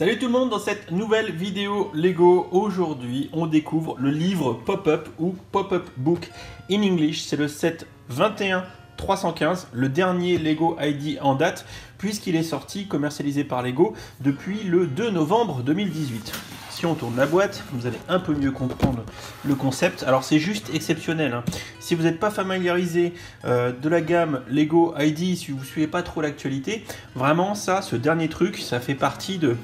Salut tout le monde, dans cette nouvelle vidéo Lego, aujourd'hui on découvre le livre Pop-Up ou Pop-Up Book in English. C'est le set 21315, le dernier Lego ID en date, puisqu'il est sorti, commercialisé par Lego, depuis le 2 novembre 2018. Si on tourne la boîte, vous allez un peu mieux comprendre le concept. Alors c'est juste exceptionnel, hein. Si vous n'êtes pas familiarisé de la gamme Lego ID, si vous ne suivez pas trop l'actualité, vraiment ça, ce dernier truc, ça fait partie de...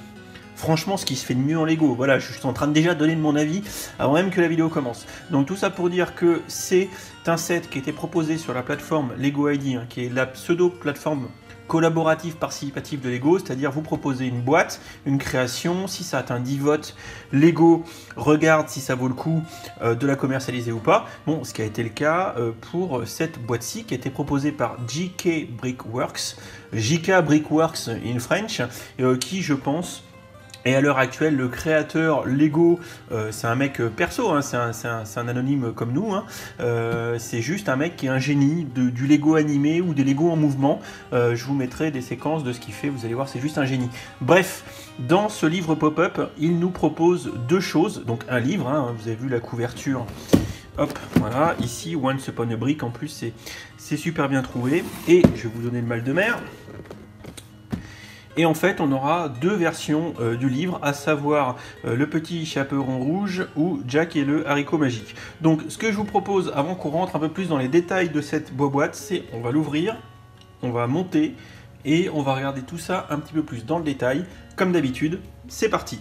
Franchement, ce qui se fait de mieux en Lego. Voilà, je suis en train de déjà donner mon avis avant même que la vidéo commence. Donc tout ça pour dire que c'est un set qui a été proposé sur la plateforme Lego ID, hein, qui est la pseudo-plateforme collaborative participative de Lego, c'est-à-dire vous proposez une boîte, une création, si ça atteint 10 votes, Lego regarde si ça vaut le coup de la commercialiser ou pas. Bon, ce qui a été le cas pour cette boîte-ci qui a été proposée par JK Brickworks, JK Brickworks in French, qui je pense... Et à l'heure actuelle, le créateur Lego, c'est un mec perso, hein, c'est un anonyme comme nous, hein, c'est juste un mec qui est un génie du Lego animé ou des Lego en mouvement. Je vous mettrai des séquences de ce qu'il fait, vous allez voir, c'est juste un génie. Bref, dans ce livre Pop-Up, il nous propose deux choses. Donc un livre, hein, vous avez vu la couverture. Hop, voilà, ici, Once Upon a Brick, en plus c'est super bien trouvé. Et je vais vous donner le mal de mer. Et en fait, on aura deux versions du livre, à savoir le petit chaperon rouge ou Jack et le haricot magique. Donc, ce que je vous propose, avant qu'on rentre un peu plus dans les détails de cette boîte, c'est on va l'ouvrir, on va monter et on va regarder tout ça un petit peu plus dans le détail. Comme d'habitude, c'est parti!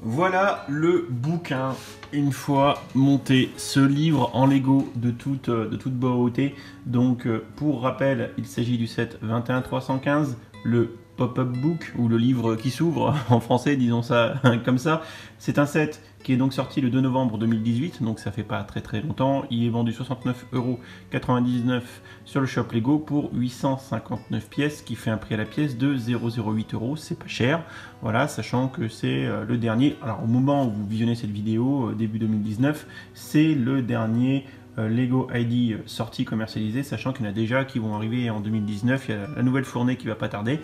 Voilà le bouquin, une fois monté, ce livre en Lego de toute beauté. Donc pour rappel, il s'agit du set 21315, le Pop-Up Book, ou le livre qui s'ouvre en français, disons ça comme ça. C'est un set qui est donc sorti le 2 novembre 2018, donc ça fait pas très longtemps. Il est vendu 69,99 € sur le shop Lego pour 859 pièces, qui fait un prix à la pièce de 0,08 €. C'est pas cher, voilà, sachant que c'est le dernier. Alors au moment où vous visionnez cette vidéo, début 2019, c'est le dernier Lego ID sorti commercialisé, sachant qu'il y en a déjà qui vont arriver en 2019, il y a la nouvelle fournée qui va pas tarder,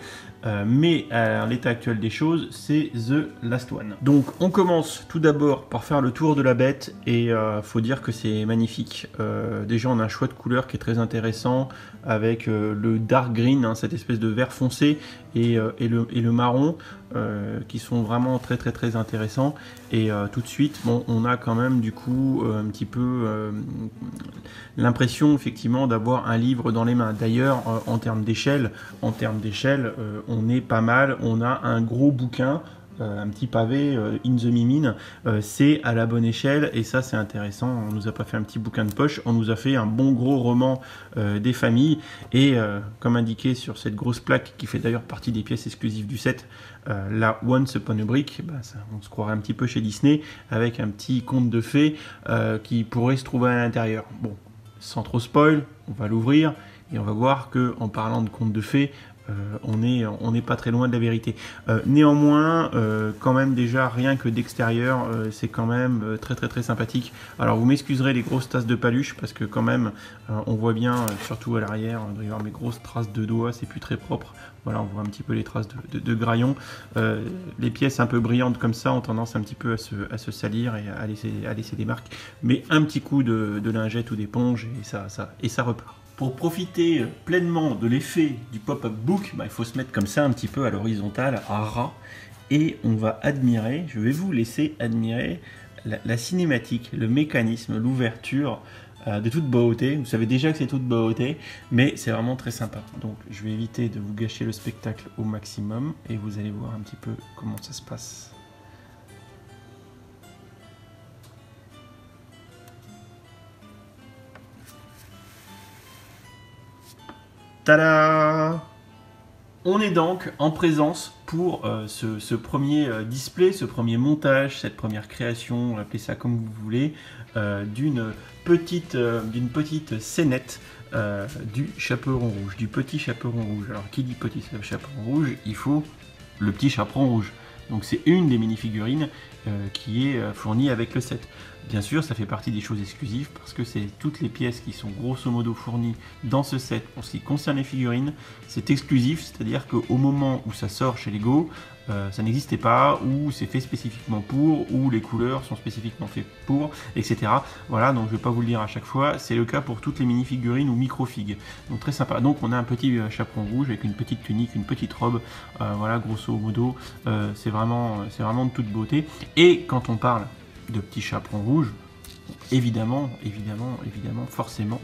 mais à l'état actuel des choses, c'est The Last One. Donc on commence tout d'abord par faire le tour de la bête, et faut dire que c'est magnifique. Déjà on a un choix de couleur qui est très intéressant, avec le dark green, hein, cette espèce de vert foncé, et le marron, qui sont vraiment très intéressants. Et tout de suite, bon, on a quand même du coup un petit peu l'impression effectivement d'avoir un livre dans les mains. D'ailleurs, en termes d'échelle, on est pas mal. On a un gros bouquin, un petit pavé in the mimine, c'est à la bonne échelle, et ça c'est intéressant. On nous a pas fait un petit bouquin de poche, on nous a fait un bon gros roman des familles, et comme indiqué sur cette grosse plaque qui fait d'ailleurs partie des pièces exclusives du set, la Once Upon a Brick, bah, ça, on se croirait un petit peu chez Disney, avec un petit conte de fées qui pourrait se trouver à l'intérieur. Bon, sans trop spoil, on va l'ouvrir et on va voir que, en parlant de conte de fées, on n'est pas très loin de la vérité. Néanmoins, quand même déjà, rien que d'extérieur, c'est quand même très sympathique. Alors vous m'excuserez les grosses tasses de paluche, parce que quand même, on voit bien, surtout à l'arrière, il doit y avoir mes grosses traces de doigts, c'est plus très propre. Voilà, on voit un petit peu les traces de graillons. Les pièces un peu brillantes comme ça ont tendance un petit peu à se salir et à laisser des marques. Mais un petit coup de lingette ou d'éponge, et ça repart. Pour profiter pleinement de l'effet du Pop-Up Book, bah, il faut se mettre comme ça un petit peu à l'horizontale, à ras, et on va admirer, je vais vous laisser admirer la cinématique, le mécanisme, l'ouverture de toute beauté. Vous savez déjà que c'est toute beauté, mais c'est vraiment très sympa. Donc je vais éviter de vous gâcher le spectacle au maximum, et vous allez voir un petit peu comment ça se passe. Tada! On est donc en présence pour ce premier display, ce premier montage, cette première création, appelez ça comme vous voulez, d'une petite scénette du chaperon rouge, du petit chaperon rouge. Alors qui dit petit chaperon rouge, il faut le petit chaperon rouge. Donc c'est une des mini-figurines qui est fourni avec le set. Bien sûr, ça fait partie des choses exclusives parce que c'est toutes les pièces qui sont grosso modo fournies dans ce set. Pour ce qui concerne les figurines, c'est exclusif, c'est-à-dire qu'au moment où ça sort chez Lego, ça n'existait pas, ou c'est fait spécifiquement pour, ou les couleurs sont spécifiquement faites pour, etc. Voilà, donc je ne vais pas vous le dire à chaque fois, c'est le cas pour toutes les mini-figurines ou micro-figues. Donc très sympa. Donc on a un petit chaperon rouge avec une petite tunique, une petite robe, voilà, grosso modo, c'est vraiment de toute beauté. Et quand on parle de petits chaperons rouges, évidemment, forcément,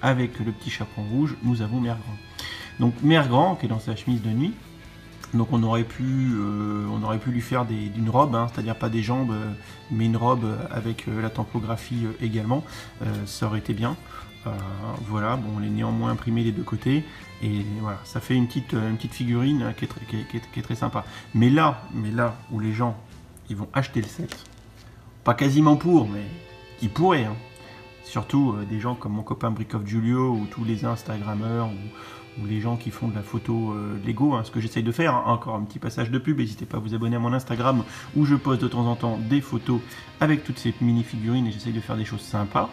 avec le petit chaperon rouge, nous avons Mère Grand. Donc Mère Grand, qui est dans sa chemise de nuit. Donc on aurait pu lui faire d'une robe, hein, c'est-à-dire pas des jambes, mais une robe avec la tempographie également. Ça aurait été bien. Voilà, bon, on est néanmoins imprimé des deux côtés. Et voilà, ça fait une petite figurine qui est très sympa. Mais là où les gens ils vont acheter le set, pas quasiment pour, mais qui pourraient, hein. Surtout des gens comme mon copain Brick of Julio ou tous les Instagrammeurs ou les gens qui font de la photo Lego, hein, ce que j'essaye de faire, hein. Encore un petit passage de pub, n'hésitez pas à vous abonner à mon Instagram où je poste de temps en temps des photos avec toutes ces mini figurines et j'essaye de faire des choses sympas.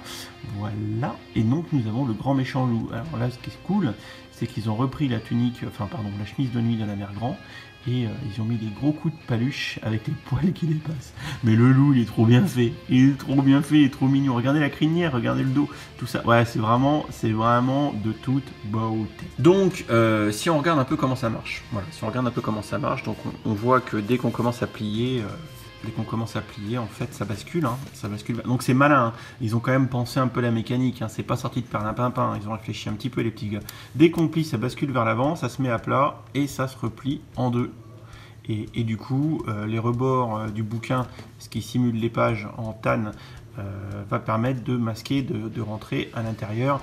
Voilà, et donc nous avons le grand méchant loup. Alors là, ce qui est cool, c'est qu'ils ont repris la tunique, la chemise de nuit de la Mère Grand, et ils ont mis des gros coups de paluche avec les poils qui dépassent. Mais le loup, il est trop bien fait. Il est trop bien fait, il est trop mignon. Regardez la crinière, regardez le dos, tout ça. Ouais, c'est vraiment de toute beauté. Donc, si on regarde un peu comment ça marche, voilà, donc on voit que dès qu'on commence à plier, en fait, ça bascule, hein, ça bascule. Donc c'est malin, hein. Ils ont quand même pensé un peu la mécanique, hein. C'est pas sorti de perlimpinpin, ils ont réfléchi un petit peu les petits gars. Dès qu'on plie, ça bascule vers l'avant, ça se met à plat et ça se replie en deux. Et du coup, les rebords du bouquin, ce qui simule les pages en tanne, va permettre de masquer, de rentrer à l'intérieur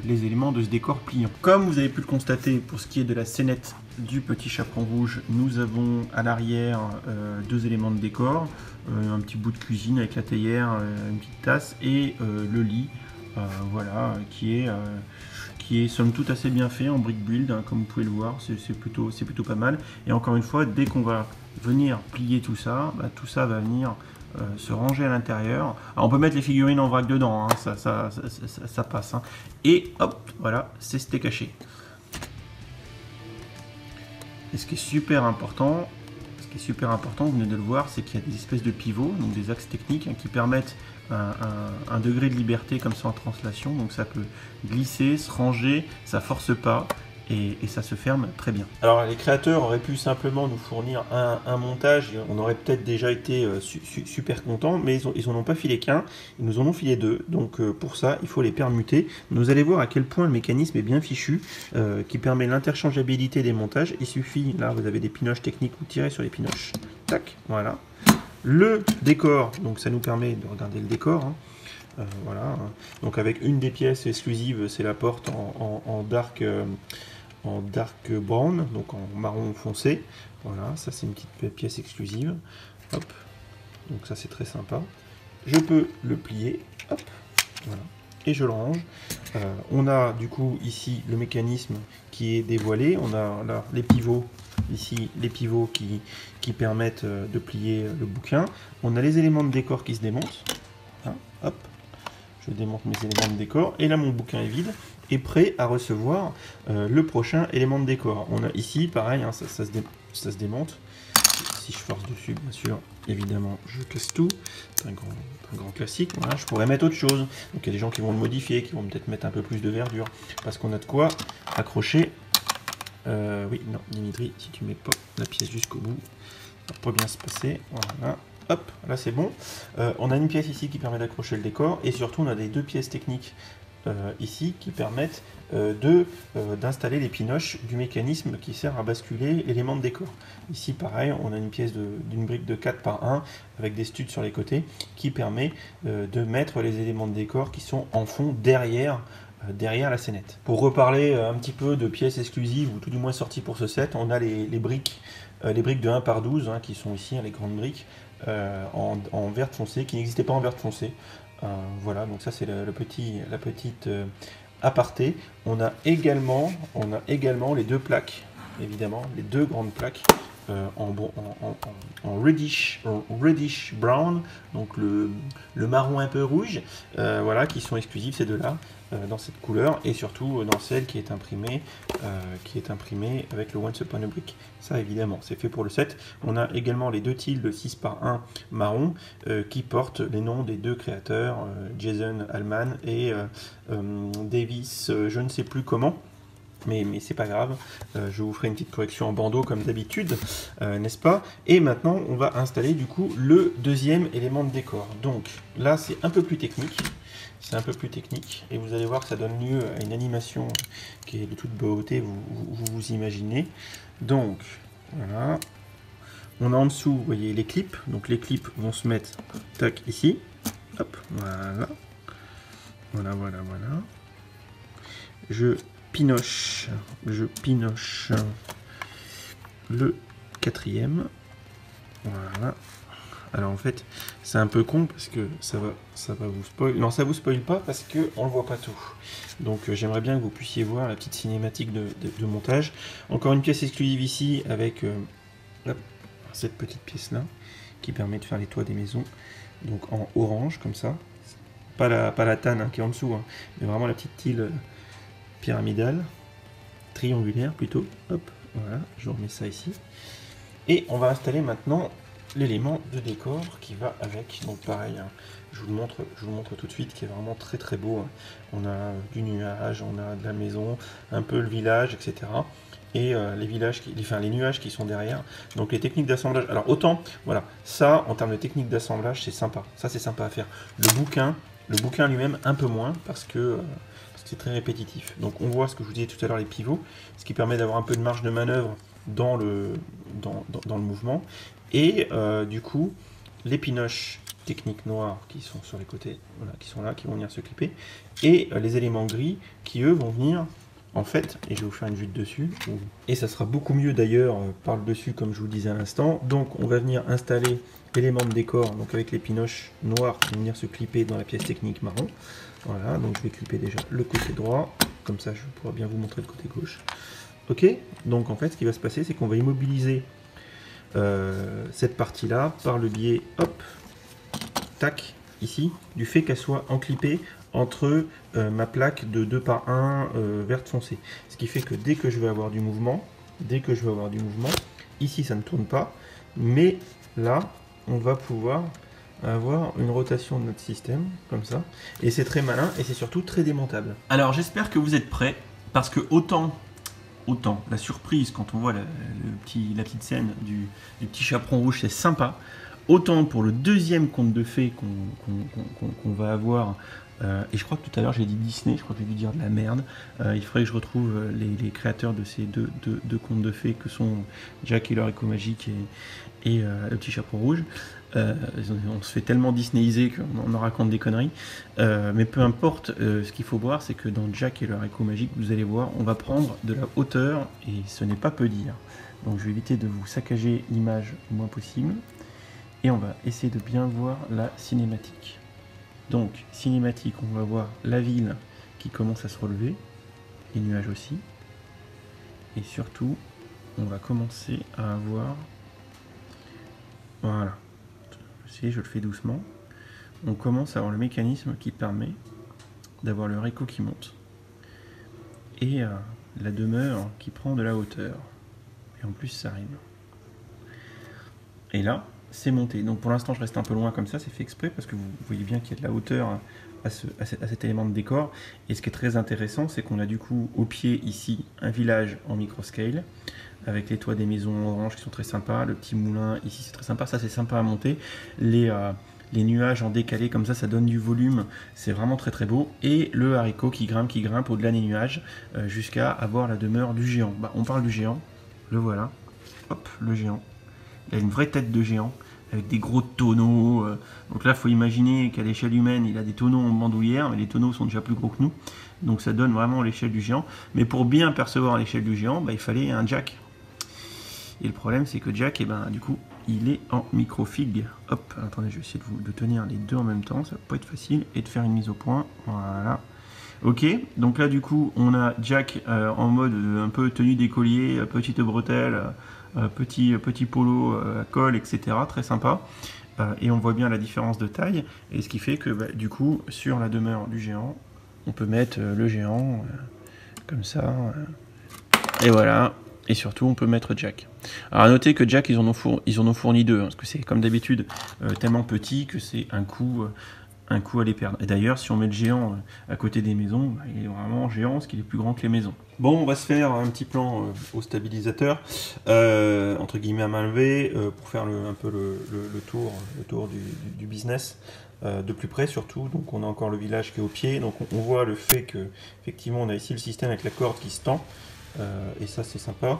les éléments de ce décor pliant. Comme vous avez pu le constater, pour ce qui est de la scénette du petit chaperon rouge, nous avons à l'arrière deux éléments de décor, un petit bout de cuisine avec la théière, une petite tasse et le lit, voilà, qui est somme toute assez bien fait en brick build, hein, comme vous pouvez le voir, c'est plutôt pas mal. Et encore une fois, dès qu'on va venir plier tout ça va venir se ranger à l'intérieur. On peut mettre les figurines en vrac dedans, hein, ça passe. Hein. Et hop, voilà, c'était caché. Et ce qui est super important, vous venez de le voir, c'est qu'il y a des espèces de pivots, donc des axes techniques, hein, qui permettent un degré de liberté comme ça en translation. Donc ça peut glisser, se ranger, ça force pas. Et ça se ferme très bien. Alors les créateurs auraient pu simplement nous fournir un montage, on aurait peut-être déjà été super contents, mais ils n'en ont pas filé qu'un, ils nous en ont filé deux, donc pour ça il faut les permuter. Vous allez voir à quel point le mécanisme est bien fichu, qui permet l'interchangeabilité des montages. Il suffit, là vous avez des pinoches techniques, vous tirez sur les pinoches, tac, voilà. Le décor, donc ça nous permet de regarder le décor, hein. Voilà, donc avec une des pièces exclusives, c'est la porte en dark brown, donc en marron foncé. Voilà, ça c'est une petite pièce exclusive. Hop, donc ça c'est très sympa. Je peux le plier, hop, voilà, et je le range. On a du coup ici le mécanisme qui est dévoilé. On a là les pivots, ici les pivots qui permettent de plier le bouquin. On a les éléments de décor qui se démontent. Hein, hop. Je démonte mes éléments de décor et là mon bouquin est vide et prêt à recevoir le prochain élément de décor. On a ici pareil, hein, ça se démonte. Si je force dessus, bien sûr, évidemment je casse tout. C'est un grand classique. Voilà, je pourrais mettre autre chose. Donc il y a des gens qui vont le modifier, qui vont peut-être mettre un peu plus de verdure parce qu'on a de quoi accrocher. Oui, non, Dimitri, si tu mets pas la pièce jusqu'au bout, ça va pas bien se passer. Voilà. Hop, là c'est bon. On a une pièce ici qui permet d'accrocher le décor et surtout on a des deux pièces techniques ici qui permettent d'installer les pinoches du mécanisme qui sert à basculer l'élément de décor. Ici pareil, on a une pièce d'une brique de 4 par 1 avec des studs sur les côtés qui permet de mettre les éléments de décor qui sont en fond derrière la scénette. Pour reparler un petit peu de pièces exclusives ou tout du moins sorties pour ce set, on a les briques de 1 par 12 hein, qui sont ici, hein, les grandes briques en vert foncé qui n'existait pas en vert foncé. Voilà, donc ça c'est la petite aparté. On a également les deux plaques, évidemment, les deux grandes plaques en reddish brown, donc le marron un peu rouge, voilà, qui sont exclusifs ces deux-là, dans cette couleur, et surtout dans celle qui est imprimée avec le Once Upon a Brick. Ça évidemment, c'est fait pour le set. On a également les deux tildes 6 par 1 marron qui portent les noms des deux créateurs, Jason Allman et Davis, je ne sais plus comment. Mais c'est pas grave, je vous ferai une petite correction en bandeau comme d'habitude, n'est-ce pas? Et maintenant, on va installer du coup le deuxième élément de décor. Donc là, c'est un peu plus technique. C'est un peu plus technique et vous allez voir que ça donne lieu à une animation qui est de toute beauté, vous imaginez. Donc voilà, on a en dessous, vous voyez les clips. Donc les clips vont se mettre tac ici, hop, voilà, voilà. Je pinoche le quatrième, voilà. Alors en fait c'est un peu con parce que ça va vous spoil. Non, ça vous spoil pas parce que on le voit pas tout. Donc j'aimerais bien que vous puissiez voir la petite cinématique de montage. Encore une pièce exclusive ici avec cette petite pièce là qui permet de faire les toits des maisons. Donc en orange comme ça. Pas la tanne hein, qui est en dessous, hein, mais vraiment la petite tile pyramidale, triangulaire plutôt. Hop, voilà, je remets ça ici. Et on va installer maintenant l'élément de décor qui va avec. Donc pareil, hein, je vous le montre tout de suite, qui est vraiment très très beau. Hein. On a du nuage, on a de la maison, un peu le village, etc. Et les nuages qui sont derrière. Donc les techniques d'assemblage. Alors autant, voilà, ça en termes de technique d'assemblage, c'est sympa. Ça c'est sympa à faire. Le bouquin lui-même un peu moins parce que c'est très répétitif. Donc on voit ce que je vous disais tout à l'heure, les pivots, ce qui permet d'avoir un peu de marge de manœuvre dans le mouvement. Et du coup, les pinoches techniques noires qui sont sur les côtés, voilà, qui sont là, qui vont venir se clipper, et les éléments gris qui eux vont venir en fait, et je vais vous faire une vue de dessus, et ça sera beaucoup mieux d'ailleurs par le dessus comme je vous le disais à l'instant. Donc on va venir installer l'élément de décor, donc avec les pinoches noires qui vont venir se clipper dans la pièce technique marron. Voilà, donc je vais clipper déjà le côté droit, comme ça je pourrai bien vous montrer le côté gauche. Ok, donc en fait ce qui va se passer c'est qu'on va immobiliser cette partie là par le biais, hop, tac, ici, du fait qu'elle soit enclippée entre ma plaque de 2 par 1 verte foncée. Ce qui fait que dès que je vais avoir du mouvement, ici ça ne tourne pas, mais là on va pouvoir avoir une rotation de notre système, comme ça, et c'est très malin, et c'est surtout très démontable. Alors j'espère que vous êtes prêts, parce que autant la surprise quand on voit la petite scène du petit chaperon rouge, c'est sympa, autant pour le deuxième conte de fées qu'on va avoir, et je crois que tout à l'heure j'ai dit Disney, je crois que j'ai dû dire de la merde, il faudrait que je retrouve les créateurs de ces deux contes de fées que sont Jack et leur écho magique et le petit chaperon rouge. On se fait tellement disneyiser qu'on en raconte des conneries, mais peu importe, ce qu'il faut voir c'est que dans Jack et leur écho magique, vous allez voir, on va prendre de la hauteur et ce n'est pas peu dire. Donc je vais éviter de vous saccager l'image le moins possible et on va essayer de bien voir la cinématique. Donc cinématique, on va voir la ville qui commence à se relever, les nuages aussi, et surtout on va commencer à avoir, voilà, je le fais doucement, on commence à avoir le mécanisme qui permet d'avoir le réco qui monte et la demeure qui prend de la hauteur, et en plus ça rime. Et là c'est monté, donc pour l'instant je reste un peu loin comme ça, c'est fait exprès parce que vous voyez bien qu'il y a de la hauteur à cet élément de décor. Et ce qui est très intéressant, c'est qu'on a du coup au pied ici un village en micro-scale avec les toits des maisons oranges qui sont très sympas, le petit moulin ici c'est très sympa, ça c'est sympa à monter, les nuages en décalé comme ça donne du volume, c'est vraiment très très beau, et le haricot qui grimpe au-delà des nuages jusqu'à avoir la demeure du géant. Bah, on parle du géant, le voilà, hop, le géant. Il a une vraie tête de géant, avec des gros tonneaux. Donc là, il faut imaginer qu'à l'échelle humaine, il a des tonneaux en bandoulière, mais les tonneaux sont déjà plus gros que nous. Donc ça donne vraiment l'échelle du géant. Mais pour bien percevoir l'échelle du géant, bah, il fallait un jack. Et le problème, c'est que jack, du coup, il est en microfig. Hop, attendez, je vais essayer de tenir les deux en même temps. Ça va pas être facile. Et de faire une mise au point. Voilà. Ok, donc là, du coup, on a jack en mode un peu tenue d'écolier, petite bretelle, petit polo à col, etc. Très sympa. Et on voit bien la différence de taille. Et ce qui fait que du coup, sur la demeure du géant, on peut mettre le géant comme ça. Et voilà. Et surtout, on peut mettre Jack. Alors à noter que Jack, ils en ont fourni deux. Hein, parce que c'est comme d'habitude tellement petit que c'est un coup à les perdre. Et d'ailleurs, si on met le géant à côté des maisons, il est vraiment géant parce qu'il est plus grand que les maisons. Bon, on va se faire un petit plan au stabilisateur, entre guillemets à main levée, pour faire un peu le tour du business. De plus près surtout, donc on a encore le village qui est au pied, donc on voit le fait que effectivement on a ici le système avec la corde qui se tend, et ça c'est sympa.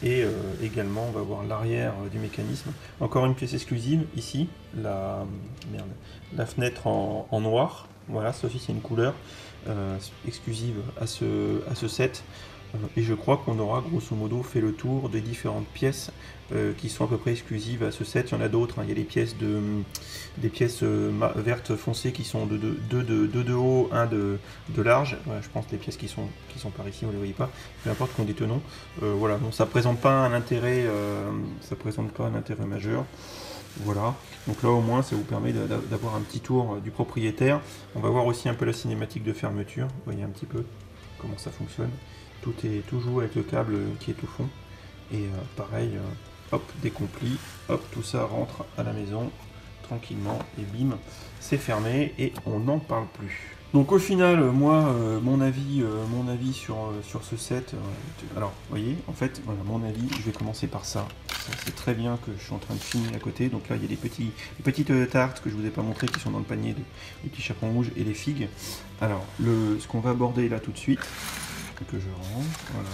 Et également on va voir l'arrière du mécanisme. Encore une pièce exclusive ici, la fenêtre en noir. Voilà, ça aussi c'est une couleur exclusive à ce set. Et je crois qu'on aura grosso modo fait le tour des différentes pièces qui sont à peu près exclusives à ce set. Il y en a d'autres, hein. Il y a des pièces vertes foncées qui sont deux de haut, un de large. Voilà, je pense que les pièces qui sont par ici, vous ne les voyez pas, peu importe qu'on des tenons. Voilà, bon, ça ne présente pas un intérêt, majeur. Voilà, donc là au moins ça vous permet d'avoir un petit tour du propriétaire. On va voir aussi un peu la cinématique de fermeture, vous voyez un petit peu comment ça fonctionne. Tout est toujours avec le câble qui est au fond. Et pareil, hop, décompli, hop, tout ça rentre à la maison tranquillement et bim, c'est fermé et on n'en parle plus. Donc au final, moi, mon avis sur ce set, alors vous voyez, en fait, voilà, mon avis, je vais commencer par ça. C'est très bien que je suis en train de finir à côté. Donc là, il y a les petites tartes que je vous ai pas montré qui sont dans le panier, les petits chapons rouges et les figues. Alors, ce qu'on va aborder là tout de suite, que je range, voilà.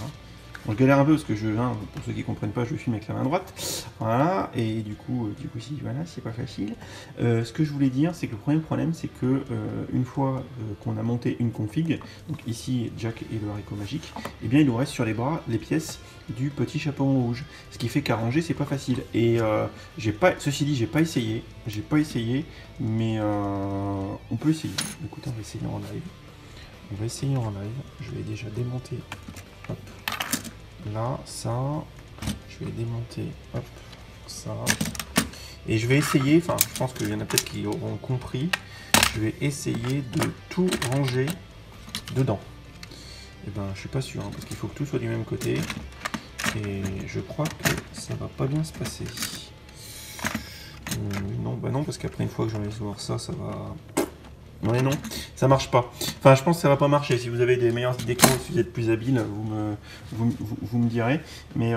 Bon, je galère un peu parce que pour ceux qui comprennent pas, je filme avec la main droite, voilà, et du coup si, voilà, c'est pas facile. Ce que je voulais dire, c'est que le premier problème, c'est que une fois qu'on a monté une config, donc ici Jack et le haricot magique, et bien il nous reste sur les bras les pièces du petit chaperon rouge, ce qui fait qu'à ranger c'est pas facile. Et ceci dit, j'ai pas essayé, mais on peut essayer. Écoutez, on va essayer en live. Je vais déjà démonter, hop, là, ça, je vais démonter, hop, ça, et je vais essayer, enfin, je pense qu'il y en a peut-être qui auront compris, je vais essayer de tout ranger dedans. Et ben, je suis pas sûr, hein, parce qu'il faut que tout soit du même côté, et je crois que ça va pas bien se passer. Non, bah non, parce qu'après, une fois que j'en vais voir ça, ça va... Ouais, non, ça marche pas. Enfin, je pense que ça va pas marcher. Si vous avez des meilleures idées que moi, si vous êtes plus habile, vous me direz. Mais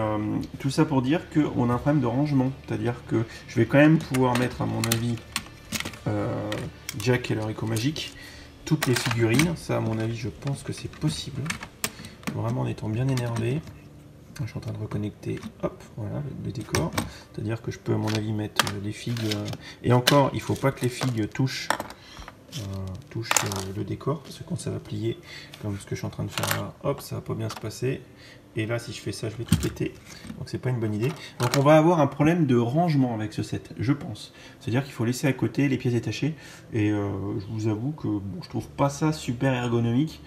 tout ça pour dire qu'on a un problème de rangement. C'est-à-dire que je vais quand même pouvoir mettre, à mon avis, Jack et le haricot magique, toutes les figurines. Ça, à mon avis, je pense que c'est possible. Vraiment en étant bien énervé. Je suis en train de reconnecter, hop, voilà, le décor. C'est-à-dire que je peux, à mon avis, mettre les figues. Et encore, il faut pas que les figues touchent le décor, parce que quand ça va plier comme ce que je suis en train de faire là, hop, ça va pas bien se passer. Et là, si je fais ça, je vais tout péter. Donc c'est pas une bonne idée. Donc on va avoir un problème de rangement avec ce set, je pense. C'est-à-dire qu'il faut laisser à côté les pièces détachées. Et je vous avoue que bon, je trouve pas ça super ergonomique.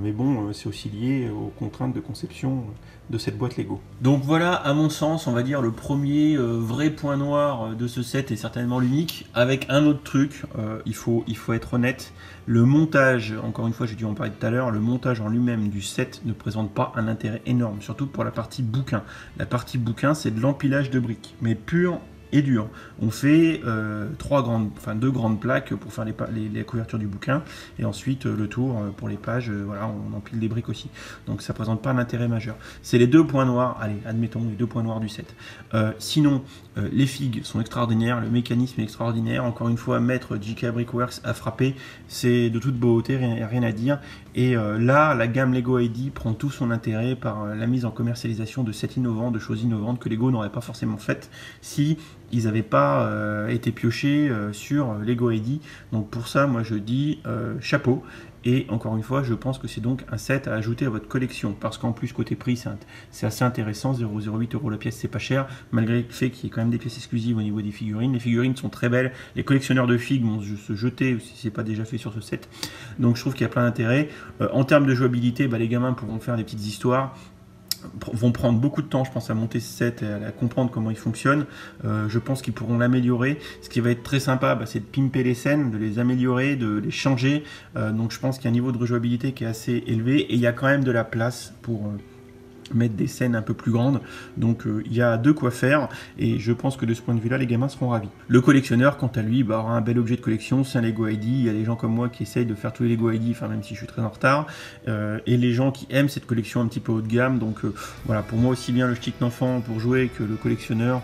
Mais bon, c'est aussi lié aux contraintes de conception de cette boîte Lego. Donc voilà, à mon sens, on va dire le premier vrai point noir de ce set, est certainement l'unique. Avec un autre truc, il faut être honnête, le montage, encore une fois j'ai dû en parler tout à l'heure, le montage en lui-même du set ne présente pas un intérêt énorme, surtout pour la partie bouquin. La partie bouquin, c'est de l'empilage de briques, mais pur et dur. On fait deux grandes plaques pour faire les couvertures du bouquin, et ensuite le tour pour les pages, voilà, on empile des briques aussi. Donc ça présente pas l'intérêt majeur. C'est les deux points noirs, allez, admettons les deux points noirs du set. Sinon, les figues sont extraordinaires, le mécanisme est extraordinaire. Encore une fois, mettre JK Brickworks à frapper, c'est de toute beauté, rien à dire. Et là, la gamme Lego ID prend tout son intérêt par la mise en commercialisation de sets innovants, de choses innovantes que Lego n'aurait pas forcément faites si ils n'avaient pas été piochés sur Lego ID. Donc pour ça, moi je dis chapeau. Et encore une fois, je pense que c'est donc un set à ajouter à votre collection, parce qu'en plus côté prix c'est assez intéressant, 0,08 € la pièce, c'est pas cher, malgré le fait qu'il y ait quand même des pièces exclusives au niveau des figurines. Les figurines sont très belles, les collectionneurs de figues vont se jeter si c'est pas déjà fait sur ce set, donc je trouve qu'il y a plein d'intérêt. En termes de jouabilité, les gamins pourront faire des petites histoires. vont prendre beaucoup de temps, je pense, à monter ce set et à comprendre comment il fonctionne. Je pense qu'ils pourront l'améliorer. Ce qui va être très sympa, c'est de pimper les scènes, de les améliorer, de les changer. Donc je pense qu'il y a un niveau de rejouabilité qui est assez élevé et il y a quand même de la place pour mettre des scènes un peu plus grandes, donc il y a de quoi faire et je pense que de ce point de vue là les gamins seront ravis. Le collectionneur quant à lui aura un bel objet de collection, c'est un Lego ID. Il y a des gens comme moi qui essayent de faire tous les Lego ID, enfin même si je suis très en retard, et les gens qui aiment cette collection un petit peu haut de gamme, donc voilà, pour moi aussi bien le stick d'enfant pour jouer que le collectionneur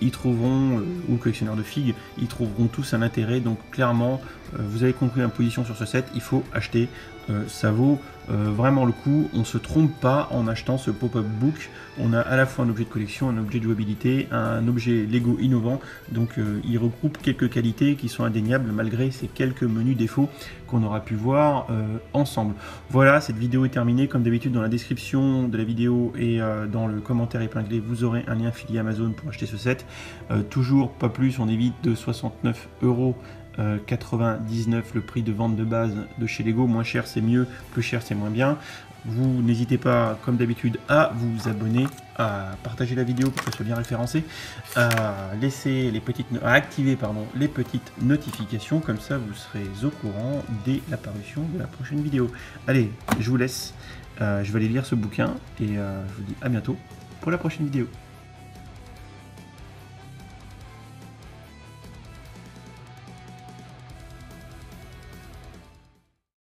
y trouveront, ou le collectionneur de figues, ils trouveront tous un intérêt. Donc clairement vous avez compris ma position sur ce set, il faut acheter, ça vaut vraiment le coup, on se trompe pas en achetant ce pop-up book. On a à la fois un objet de collection, un objet de jouabilité, un objet Lego innovant, donc il regroupe quelques qualités qui sont indéniables malgré ces quelques menus défauts qu'on aura pu voir ensemble. Voilà, cette vidéo est terminée. Comme d'habitude, dans la description de la vidéo et dans le commentaire épinglé, vous aurez un lien affilié Amazon pour acheter ce set. Toujours pas plus, on évite de 69,99 € le prix de vente de base de chez Lego. Moins cher c'est mieux, plus cher c'est moins bien. Vous n'hésitez pas, comme d'habitude, à vous abonner, à partager la vidéo pour qu'elle soit bien référencée, à activer les petites notifications, comme ça vous serez au courant dès l'apparition de la prochaine vidéo. Allez, je vous laisse, je vais aller lire ce bouquin et je vous dis à bientôt pour la prochaine vidéo.